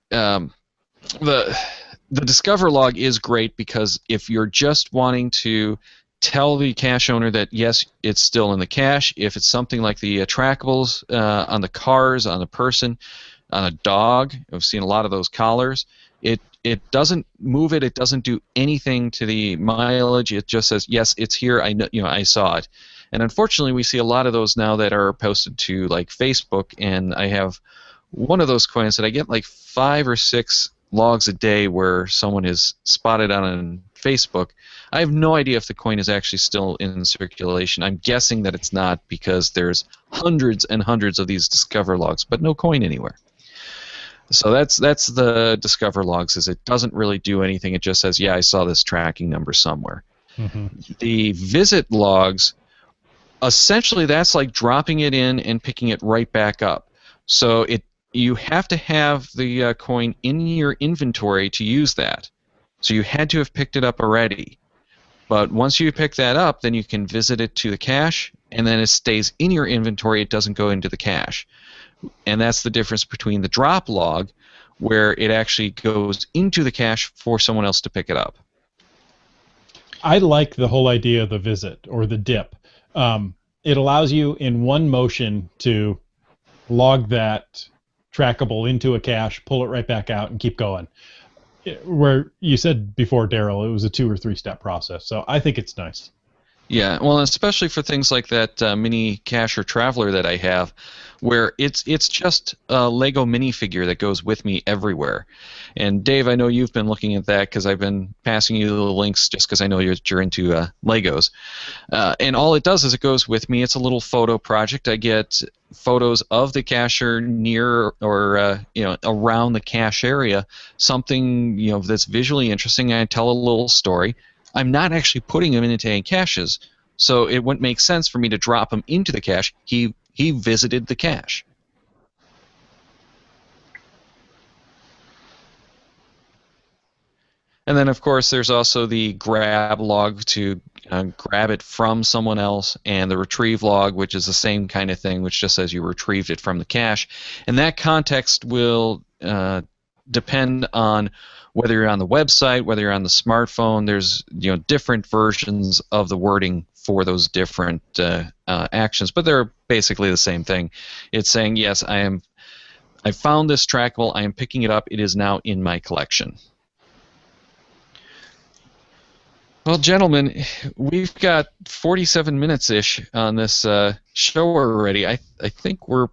Discover log is great, because if you're just wanting to tell the cache owner that, yes, it's still in the cache, if it's something like the trackables on the cars, on a person, on a dog, I've seen a lot of those collars, it doesn't move it. It doesn't do anything to the mileage. It just says, yes, it's here. I know, I saw it. And unfortunately, we see a lot of those now that are posted to like Facebook, and I have one of those coins that I get like 5 or 6 logs a day where someone has spotted on Facebook. I have no idea if the coin is actually still in circulation. I'm guessing that it's not because there's hundreds and hundreds of these discover logs, but no coin anywhere. So that's the discover logs. Is it doesn't really do anything. It just says, yeah, I saw this tracking number somewhere. Mm-hmm. The visit logs, essentially that's like dropping it in and picking it right back up. So you have to have the coin in your inventory to use that. So you had to have picked it up already. But once you pick that up, then you can visit it to the cache, and then it stays in your inventory. It doesn't go into the cache. And that's the difference between the drop log, where it actually goes into the cache for someone else to pick it up. I like the whole idea of the visit or the dip. It allows you in one motion to log that trackable into a cache, pull it right back out, and keep going. Where you said before, Daryl, it was a 2 or 3 step process. So I think it's nice. Yeah, well, especially for things like that mini cacher traveler that I have, where it's just a Lego minifigure that goes with me everywhere. And Dave, I know you've been looking at that because I've been passing you the links just because I know you're into Legos. And all it does is it goes with me. It's a little photo project. I get photos of the cacher near or around the cache area, something that's visually interesting. I tell a little story. I'm not actually putting them into any caches, so it wouldn't make sense for me to drop him into the cache. He visited the cache. And then, of course, there's also the grab log to grab it from someone else, and the retrieve log, which is the same kind of thing, which just says you retrieved it from the cache. And that context will depend on whether you're on the website, whether you're on the smartphone. There's different versions of the wording for those different actions, but they're basically the same thing. It's saying, yes, I found this trackable, I am picking it up, it is now in my collection. Well, gentlemen, we've got 47 minutes-ish on this show already. I think we're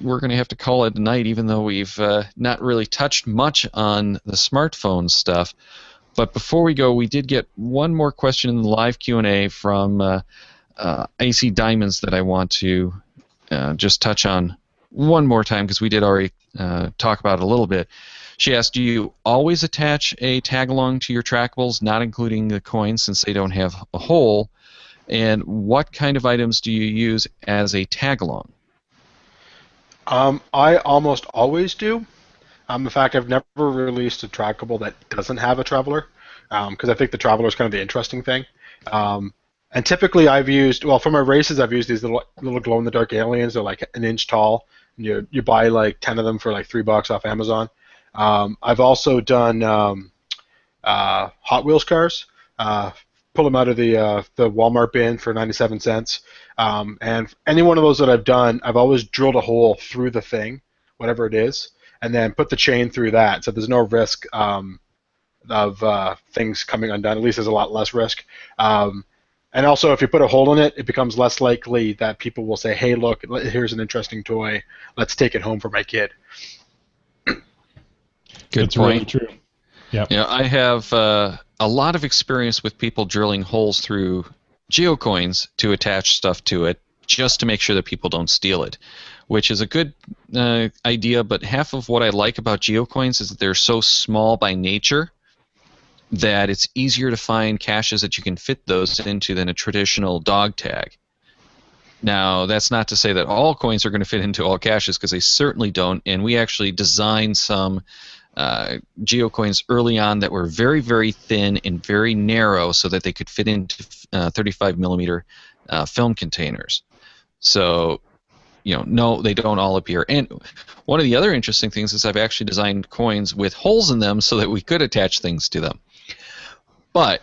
going to have to call it a night, even though we've not really touched much on the smartphone stuff. But before we go, we did get one more question in the live Q&A from Icy Diamonds that I want to just touch on one more time, because we did already talk about it a little bit. She asked, do you always attach a tag-along to your trackables, not including the coins since they don't have a hole? And what kind of items do you use as a tag-along? I almost always do. In fact, I've never released a trackable that doesn't have a traveler, because I think the traveler is kind of the interesting thing. And typically I've used, well, for my races, I've used these little glow-in-the-dark aliens. They're like an inch tall. And you buy like 10 of them for like $3 off Amazon. I've also done Hot Wheels cars. Pull them out of the Walmart bin for 97 cents. And any one of those that I've done, I've always drilled a hole through the thing, whatever it is, and then put the chain through that, so there's no risk of things coming undone. At least there's a lot less risk. And also, if you put a hole in it, it becomes less likely that people will say, hey, look, here's an interesting toy. Let's take it home for my kid. Good That's point. really true. Yep. I have a lot of experience with people drilling holes through geocoins to attach stuff to it, just to make sure that people don't steal it, which is a good idea. But half of what I like about geocoins is that they're so small by nature that it's easier to find caches that you can fit those into than a traditional dog tag. Now, that's not to say that all coins are going to fit into all caches, because they certainly don't, and we actually designed some geocoins early on that were very, very thin and very narrow so that they could fit into 35 millimeter film containers. So, no, they don't all appear. And one of the other interesting things is I've actually designed coins with holes in them so that we could attach things to them. But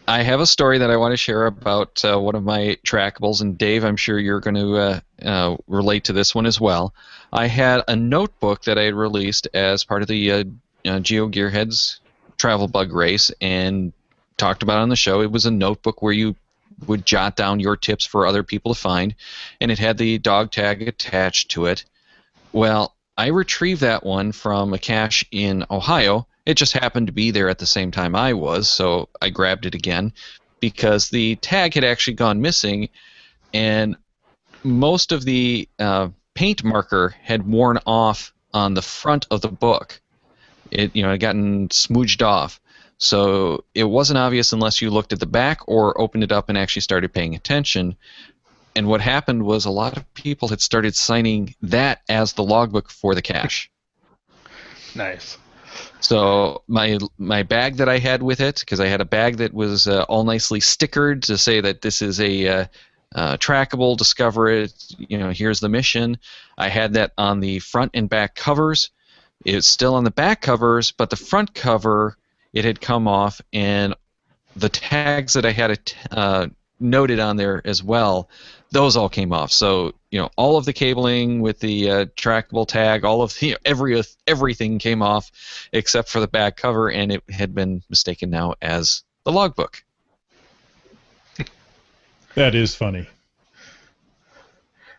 I have a story that I want to share about one of my trackables, and Dave, I'm sure you're going to relate to this one as well. I had a notebook that I had released as part of the GeoGearHeads travel bug race and talked about on the show. It was a notebook where you would jot down your tips for other people to find, and it had the dog tag attached to it. Well, I retrieved that one from a cache in Ohio. It just happened to be there at the same time I was, so I grabbed it again because the tag had actually gone missing, and most of the paint marker had worn off on the front of the book. It had gotten smooched off. So it wasn't obvious unless you looked at the back or opened it up and actually started paying attention. And what happened was a lot of people had started signing that as the logbook for the cache. Nice. So my bag that I had with it, because I had a bag that was all nicely stickered to say that this is a trackable, discover it, here's the mission. I had that on the front and back covers. It's still on the back covers, but the front cover, it had come off, and the tags that I had noted on there as well, those all came off. So all of the cabling with the trackable tag, all of everything came off except for the back cover, and it had been mistaken now as the logbook. That is funny.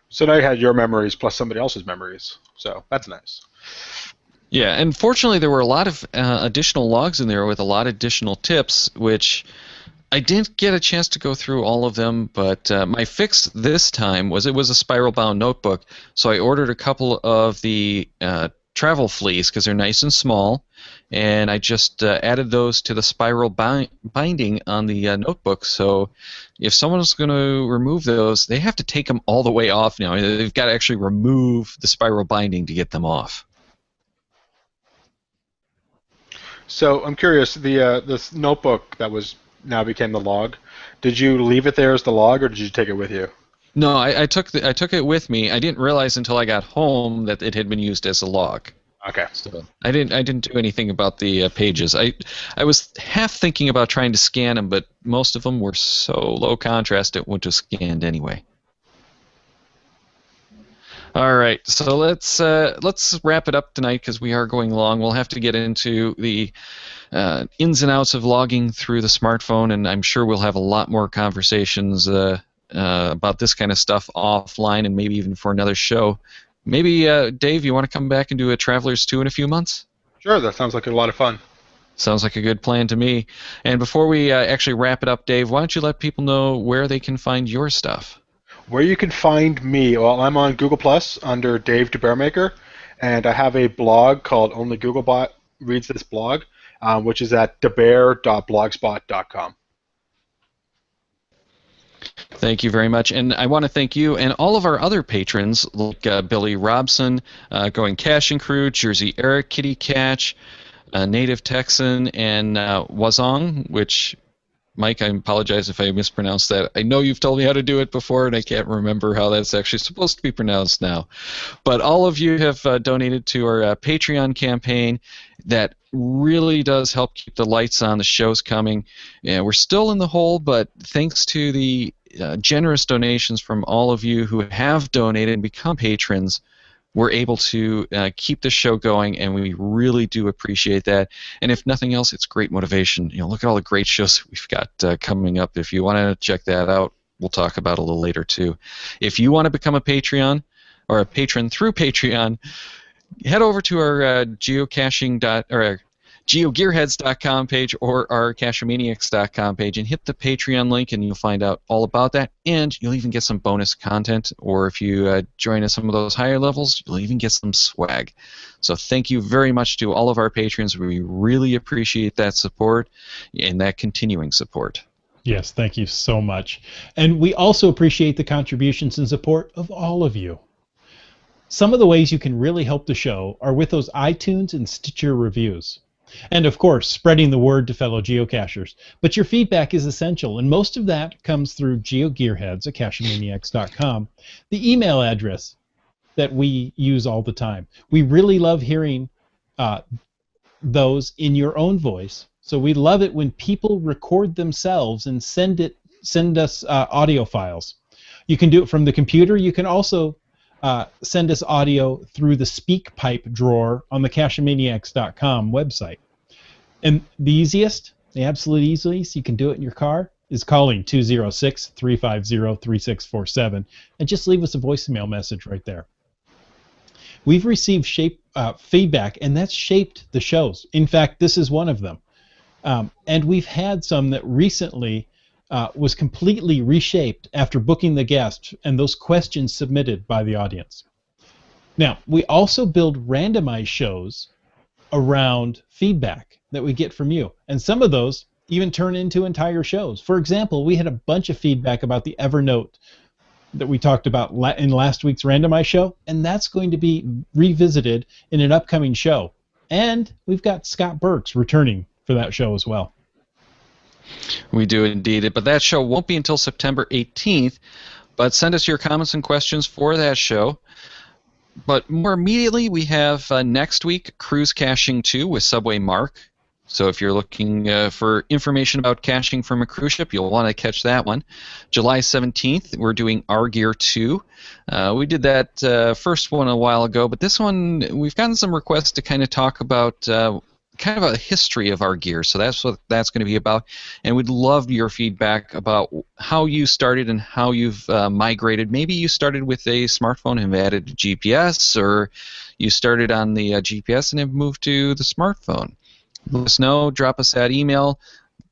So now you had your memories plus somebody else's memories. So that's nice. Yeah, and fortunately there were a lot of additional logs in there with a lot of additional tips, which I didn't get a chance to go through all of them, but my fix this time was it was a spiral-bound notebook, so I ordered a couple of the travel fleas because they're nice and small, and I just added those to the spiral binding on the notebook, so if someone's going to remove those, they have to take them all the way off now. They've got to actually remove the spiral binding to get them off. So I'm curious, this notebook that now became the log, did you leave it there as the log, or did you take it with you? No, I took it with me. I didn't realize until I got home that it had been used as a log. Okay. So I didn't do anything about the pages. I was half thinking about trying to scan them, but most of them were so low contrast it wouldn't have scanned anyway. All right, so let's wrap it up tonight because we are going long. We'll have to get into the ins and outs of logging through the smartphone, and I'm sure we'll have a lot more conversations about this kind of stuff offline, and maybe even for another show. Maybe Dave, you want to come back and do a Traveler's 2 in a few months? Sure, that sounds like a lot of fun. Sounds like a good plan to me. And before we actually wrap it up, Dave, why don't you let people know where they can find your stuff? Where you can find me, well, I'm on Google Plus under Dave DeBearmaker, and I have a blog called Only Googlebot Reads This Blog, which is at debear.blogspot.com. Thank you very much, and I want to thank you and all of our other patrons like Billy Robson, Going Caching Crew, Jersey Eric, Kitty Catch, Native Texan, and Wazong, which, Mike, I apologize if I mispronounced that. I know you've told me how to do it before, and I can't remember how that's actually supposed to be pronounced now. But all of you have donated to our Patreon campaign. That really does help keep the lights on, the show's coming. Yeah, we're still in the hole, but thanks to the generous donations from all of you who have donated and become patrons, we're able to keep the show going, and we really do appreciate that. And if nothing else, it's great motivation. Look at all the great shows we've got coming up. If you want to check that out, we'll talk about it a little later too. If you want to become a Patreon or a patron through Patreon, head over to our GeoGearHeads.com page or our CacheManiacs.com page and hit the Patreon link, and you'll find out all about that. And you'll even get some bonus content, or if you join us some of those higher levels, you'll even get some swag. So thank you very much to all of our patrons. We really appreciate that support and that continuing support. Yes, thank you so much. And we also appreciate the contributions and support of all of you. Some of the ways you can really help the show are with those iTunes and Stitcher reviews. And of course, spreading the word to fellow geocachers. But your feedback is essential, and most of that comes through GeoGearHeads at CacheManiacs.com, the email address that we use all the time. We really love hearing those in your own voice. So we love it when people record themselves and send us audio files. You can do it from the computer. You can also send us audio through the SpeakPipe drawer on the CacheManiacs.com website. And the absolute easiest, you can do it in your car. is calling 206-350-3647 and just leave us a voicemail message right there. We've received feedback, and that's shaped the shows. In fact, this is one of them. And we've had some that recently was completely reshaped after booking the guest and those questions submitted by the audience. Now, we also build randomized shows around feedback that we get from you. And some of those even turn into entire shows. For example, we had a bunch of feedback about the Evernote that we talked about in last week's randomized show, and that's going to be revisited in an upcoming show. And we've got Scott Burks returning for that show as well. We do indeed, but that show won't be until September 18th, but send us your comments and questions for that show. But more immediately, we have next week, Cruise Caching 2 with Subway Mark. So if you're looking for information about caching from a cruise ship, you'll want to catch that one. July 17th, we're doing Our Gear 2. We did that first one a while ago, but this one, we've gotten some requests to kind of talk about kind of a history of our gear. So that's what that's going to be about. And we'd love your feedback about how you started and how you've migrated. Maybe you started with a smartphone and have added a GPS, or you started on the GPS and have moved to the smartphone. Let us know. Drop us that email.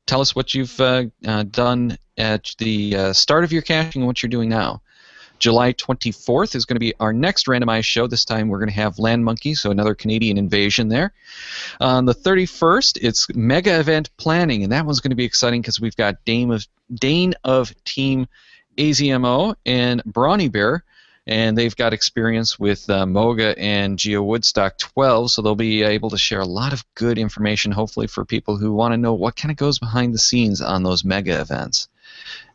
Tell us what you've done at the start of your caching and what you're doing now. July 24th is going to be our next randomized show. This time we're going to have Land Monkey, so another Canadian invasion there. On the 31st, it's mega event planning, and that one's going to be exciting because we've got Dane of Team AZMO and Brawny Bear, and they've got experience with Moga and Geo Woodstock 12, so they'll be able to share a lot of good information, hopefully, for people who want to know what kind of goes behind the scenes on those mega events.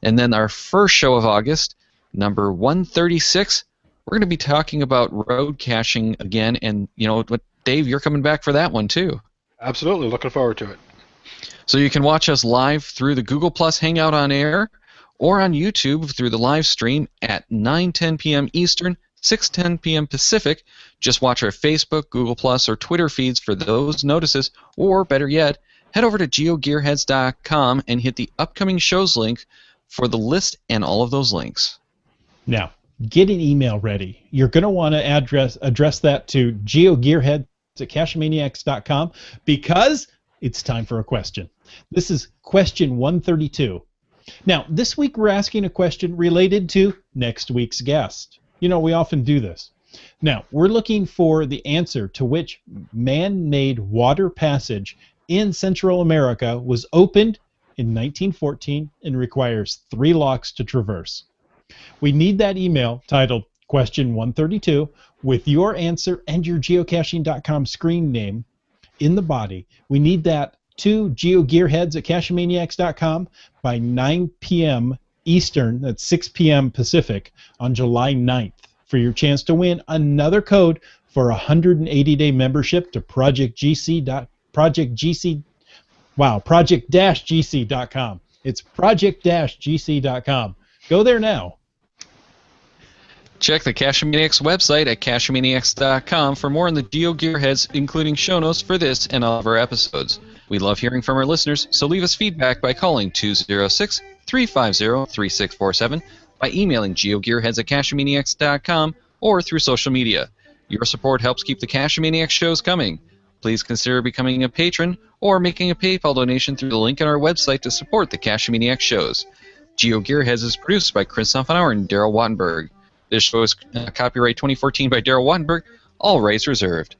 And then our first show of August, number 136, we're going to be talking about road caching again, and you know what, Dave, you're coming back for that one too. Absolutely, looking forward to it. So you can watch us live through the Google Plus Hangout on Air, or on YouTube through the live stream at 9:10 p.m. Eastern, 6:10 p.m. Pacific. Just watch our Facebook, Google Plus, or Twitter feeds for those notices, or better yet, head over to GeoGearHeads.com and hit the upcoming shows link for the list and all of those links. Now, get an email ready. You're going to want to address that to GeoGearHeads@CacheManiacs.com because it's time for a question. This is question 132. Now, this week we're asking a question related to next week's guest. You know, we often do this. Now, we're looking for the answer to which man-made water passage in Central America was opened in 1914 and requires 3 locks to traverse. We need that email titled Question 132 with your answer and your geocaching.com screen name in the body. We need that to GeoGearHeads@CacheManiacs.com by 9 p.m. Eastern, that's 6 p.m. Pacific, on July 9th for your chance to win another code for a 180-day membership to project-gc.com. It's project-gc.com. Go there now. Check the Cachemaniacs website at cachemaniacs.com for more on the GeoGearHeads, including show notes for this and all of our episodes. We love hearing from our listeners, so leave us feedback by calling 206-350-3647, by emailing geogearheads@cachemaniacs.com, or through social media. Your support helps keep the Cachemaniacs shows coming. Please consider becoming a patron or making a PayPal donation through the link on our website to support the Cachemaniacs shows. GeoGearHeads is produced by Chris Hoffenauer and Daryl Wattenberg. This show is copyright 2014 by Daryl Wattenberg, all rights reserved.